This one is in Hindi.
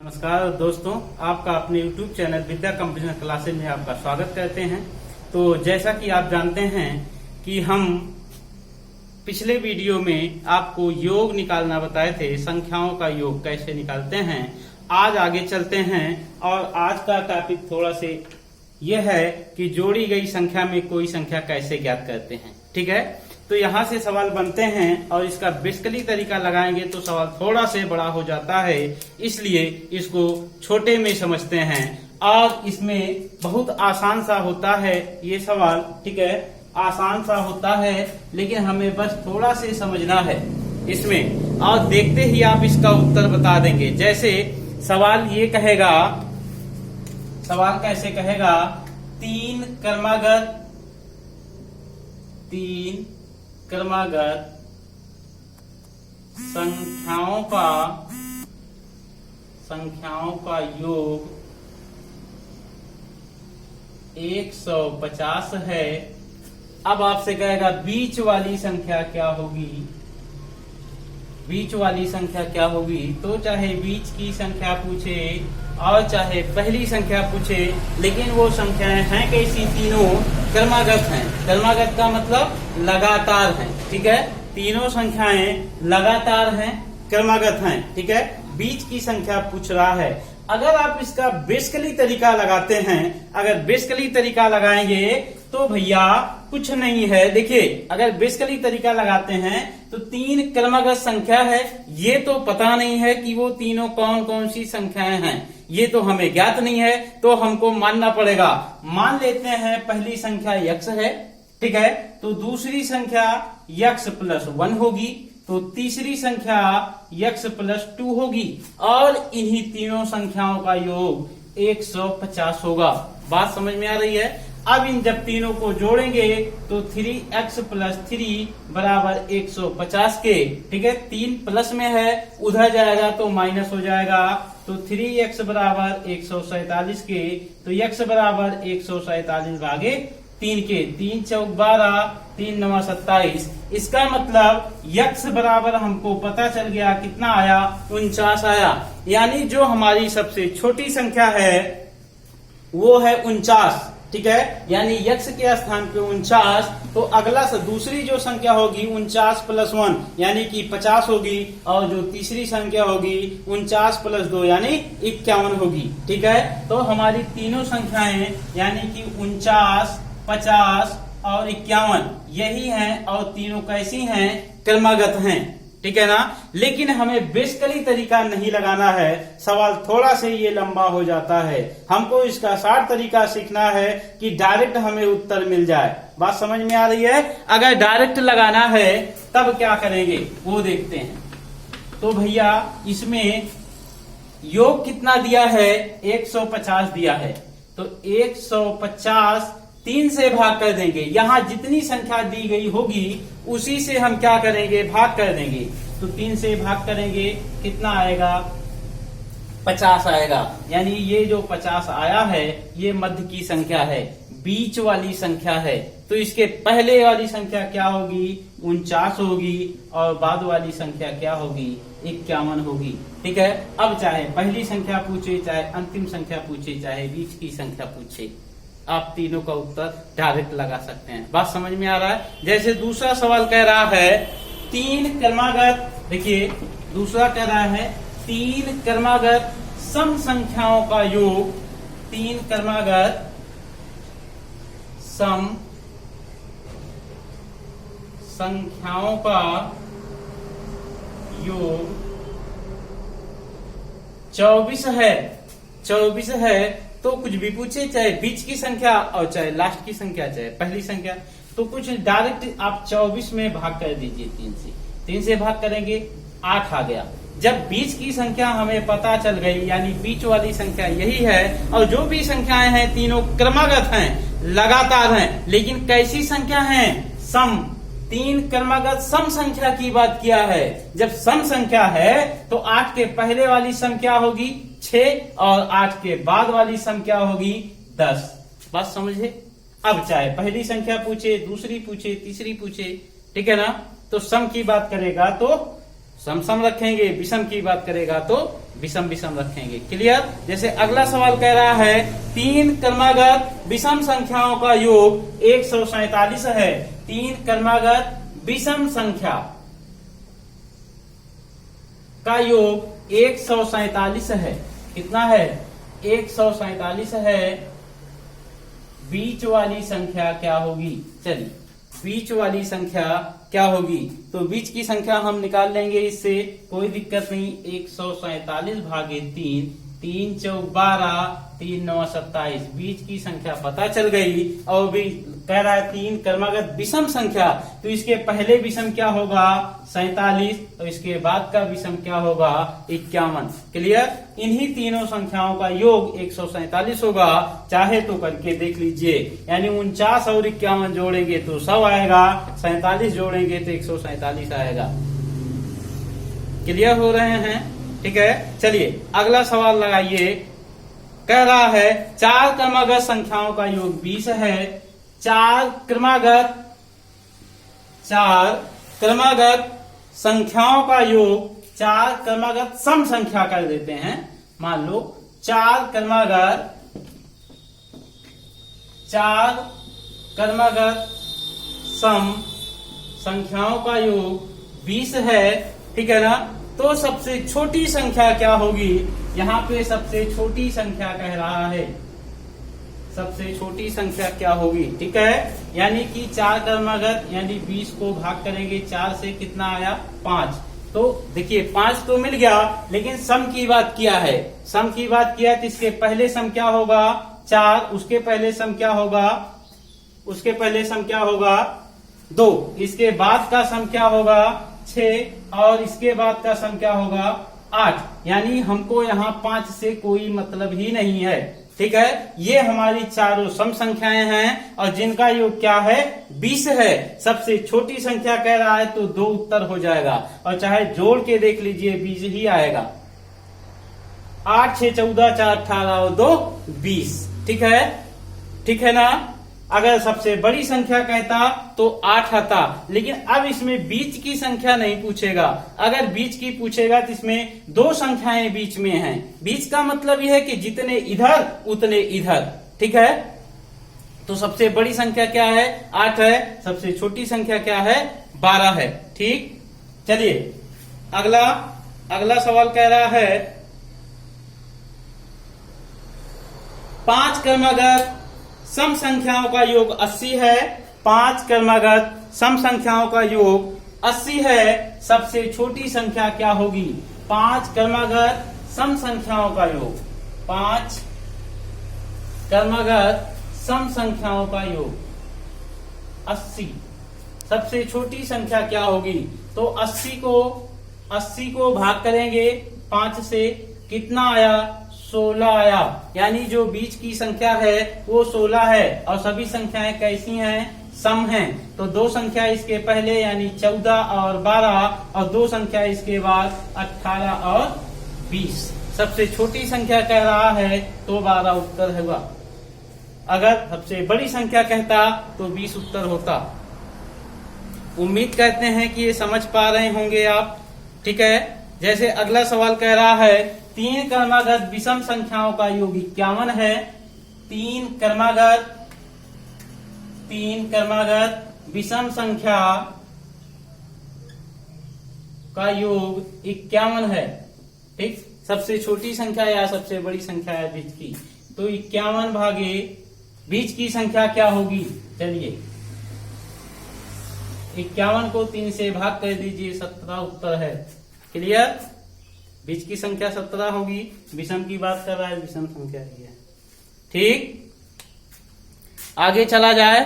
नमस्कार दोस्तों, आपका अपने YouTube चैनल विद्या कंप्यूटर क्लासेज में आपका स्वागत करते हैं। तो जैसा कि आप जानते हैं कि हम पिछले वीडियो में आपको योग निकालना बताए थे, संख्याओं का योग कैसे निकालते हैं। आज आगे चलते हैं और आज का टॉपिक थोड़ा से यह है कि जोड़ी गई संख्या में कोई संख्या कैसे ज्ञात करते हैं। ठीक है, तो यहाँ से सवाल बनते हैं और इसका बेसिकली तरीका लगाएंगे तो सवाल थोड़ा से बड़ा हो जाता है, इसलिए इसको छोटे में समझते हैं। और इसमें बहुत आसान सा होता है ये सवाल, ठीक है, आसान सा होता है, लेकिन हमें बस थोड़ा से समझना है इसमें, और देखते ही आप इसका उत्तर बता देंगे। जैसे सवाल ये कहेगा, सवाल कैसे कहेगा, तीन क्रमागत संख्याओं का योग 150 है। अब आपसे कहेगा बीच वाली संख्या क्या होगी, बीच वाली संख्या क्या होगी। तो चाहे बीच की संख्या पूछे और चाहे पहली संख्या पूछे, लेकिन वो संख्याएं हैं कैसी, तीनों क्रमागत हैं। क्रमागत का मतलब लगातार हैं, ठीक है, तीनों संख्याएं लगातार हैं, क्रमागत हैं, ठीक है। बीच की संख्या पूछ रहा है। अगर आप इसका बेसिकली तरीका लगाते हैं, अगर बेसिकली तरीका लगाएंगे तो भैया कुछ नहीं है। देखिए, अगर बेसिकली तरीका लगाते हैं तो तीन क्रमागत संख्या है, ये तो पता नहीं है कि वो तीनों कौन कौन सी संख्याएं हैं, ये तो हमें ज्ञात नहीं है, तो हमको मानना पड़ेगा। मान लेते हैं पहली संख्या x है, ठीक है, तो दूसरी संख्या x+1 होगी, तो तीसरी संख्या x+2 होगी, और इन्हीं तीनों संख्याओं का योग 150 होगा। बात समझ में आ रही है। अब इन जब तीनों को जोड़ेंगे तो 3x+3 बराबर 150 के, ठीक है, 3 प्लस में है, उधर जाएगा तो माइनस हो जाएगा, तो 3x बराबर 147 के, तो x बराबर 147 भागे 3 के, 3 चौक 12, 3 9 27। इसका मतलब x बराबर हमको पता चल गया कितना आया, 49 आया। यानी जो हमारी सबसे छोटी संख्या है वो है 49, ठीक है, यानी x के स्थान पे 49, तो अगला से दूसरी जो संख्या होगी 49+1 यानी कि 50 होगी, और जो तीसरी संख्या होगी 49+2 यानी 51 होगी, ठीक है। तो हमारी तीनों संख्याएं यानी कि 49, 50 और 51 यही हैं, और तीनों कैसी हैं, क्रमागत हैं, ठीक है ना। लेकिन हमें बेसिकली तरीका नहीं लगाना है, सवाल थोड़ा से ये लंबा हो जाता है। हमको इसका शार्ट तरीका सीखना है कि डायरेक्ट हमें उत्तर मिल जाए। बात समझ में आ रही है। अगर डायरेक्ट लगाना है तब क्या करेंगे वो देखते हैं। तो भैया इसमें योग कितना दिया है, 150 दिया है, तो 150 3 से भाग कर देंगे। यहाँ जितनी संख्या दी गई होगी उसी से हम क्या करेंगे, भाग कर देंगे। तो 3 से भाग करेंगे, कितना आएगा, 50 आएगा। यानी ये जो 50 आया है ये मध्य की संख्या है, बीच वाली संख्या है। तो इसके पहले वाली संख्या क्या होगी, 49 होगी, और बाद वाली संख्या क्या होगी, 51 होगी, ठीक है। अब चाहे पहली संख्या पूछे, चाहे अंतिम संख्या पूछे, चाहे बीच की संख्या पूछे, आप तीनों का उत्तर डायरेक्ट लगा सकते हैं। बात समझ में आ रहा है। जैसे दूसरा सवाल कह रहा है तीन क्रमागत, देखिए दूसरा कह रहा है तीन क्रमागत सम संख्याओं का योग, तीन क्रमागत सम संख्याओं का योग 24 है। 24 है तो कुछ भी पूछे, चाहे बीच की संख्या और चाहे लास्ट की संख्या, चाहे पहली संख्या, तो कुछ डायरेक्ट आप 24 में भाग कर दीजिए। 3 से भाग करेंगे, 8 आ गया। जब बीच की संख्या हमें पता चल गई, यानी बीच वाली संख्या यही है, और जो भी संख्याएं हैं तीनों क्रमागत हैं, लगातार हैं, लेकिन कैसी संख्या हैं, सम। 3 क्रमागत सम संख्या की बात किया है। जब सम संख्या है तो 8 के पहले वाली सम क्या होगी, 6, और 8 के बाद वाली सम क्या होगी, 10। बात समझे। अब चाहे पहली संख्या पूछे, दूसरी पूछे, तीसरी पूछे, ठीक है ना, तो सम की बात करेगा तो सम सम रखेंगे, विषम की बात करेगा तो विषम विषम रखेंगे। क्लियर। जैसे अगला सवाल कह रहा है 3 क्रमागत विषम संख्याओं का योग 147 है। 3 क्रमागत विषम संख्या का योग 147 है। कितना है? 147 है। बीच वाली संख्या क्या होगी? चलिए, बीच वाली संख्या क्या होगी? तो बीच की संख्या हम निकाल लेंगे, इससे कोई दिक्कत नहीं। 147 भागे 3, 3 चौक 12, 3 9 27। बीच की संख्या पता चल गई। और भी कह रहा है 3 क्रमागत विषम संख्या, तो इसके पहले विषम क्या होगा? 47, और इसके बाद का विषम क्या होगा? 51। क्लियर। इन्हीं तीनों संख्याओं का योग 147 होगा। चाहे तो करके देख लीजिए, यानी 49 और 51 जोड़ेंगे तो 100 आएगा, 47 जोड़ेंगे तो 147 आएगा। क्लियर हो रहे हैं? ठीक है। चलिए अगला सवाल लगाइए। कह रहा है 4 क्रमागत संख्याओं का योग 20 है। 4 क्रमागत संख्याओं का योग, 4 क्रमागत सम संख्या कर देते हैं। मान लो 4 क्रमागत सम संख्याओं का योग 20 है। ठीक है ना। तो सबसे छोटी संख्या क्या होगी? यहाँ पे सबसे छोटी संख्या कह रहा है, सबसे छोटी संख्या क्या होगी? ठीक है। यानी कि 4 क्रमागत, यानी 20 को भाग करेंगे 4 से, कितना आया? 5। तो देखिए 5 तो मिल गया, लेकिन सम की बात किया है। सम की बात किया तो इसके पहले सम क्या होगा? 4। उसके पहले सम क्या होगा? 2। इसके बाद का सम क्या होगा? 6। और इसके बाद का सम क्या होगा? 8। यानी हमको यहाँ 5 से कोई मतलब ही नहीं है। ठीक है। ये हमारी चारों सम संख्याएं हैं और जिनका योग क्या है? 20 है। सबसे छोटी संख्या कह रहा है तो 2 उत्तर हो जाएगा, और चाहे जोड़ के देख लीजिए 20 ही आएगा। 8 6 14, 4 18 और 2 20। ठीक है। ठीक है ना। अगर सबसे बड़ी संख्या कहता तो 8 आता, लेकिन अब इसमें बीच की संख्या नहीं पूछेगा। अगर बीच की पूछेगा तो इसमें 2 संख्याएं बीच में हैं। बीच का मतलब यह है कि जितने इधर उतने इधर। ठीक है। तो सबसे बड़ी संख्या क्या है? 8 है। सबसे छोटी संख्या क्या है? 12 है। ठीक। चलिए अगला सवाल कह रहा है 5 क्रमागत सम संख्याओं का योग 80 है। 5 क्रमागत सम संख्याओं का योग 80 है। सबसे छोटी संख्या क्या होगी? 5 क्रमागत सम संख्याओं का योग, 5 क्रमागत सम संख्याओं का योग 80। सबसे छोटी संख्या क्या होगी? तो 80 को भाग करेंगे 5 से, कितना आया? 16 आया। यानी जो बीच की संख्या है वो 16 है, और सभी संख्याएं कैसी हैं? सम हैं। तो 2 संख्या इसके पहले यानी 14 और 12, और 2 संख्या इसके बाद 18 और 20। सबसे छोटी संख्या कह रहा है तो 12 उत्तर होगा। अगर सबसे बड़ी संख्या कहता तो 20 उत्तर होता। उम्मीद करते हैं कि ये समझ पा रहे होंगे आप। ठीक है। जैसे अगला सवाल कह रहा है 3 क्रमागत विषम संख्याओं का योग 51 है। 3 क्रमागत विषम संख्या का योग 51 है। ठीक। सबसे छोटी संख्या या सबसे बड़ी संख्या है बीच की, तो 51 भागे बीच की संख्या क्या होगी? चलिए 51 को 3 से भाग कर दीजिए, 17 उत्तर है। क्लियर। बीच की संख्या 17 होगी। विषम की बात कर रहा है, विषम संख्या ही है। ठीक। आगे चला जाए।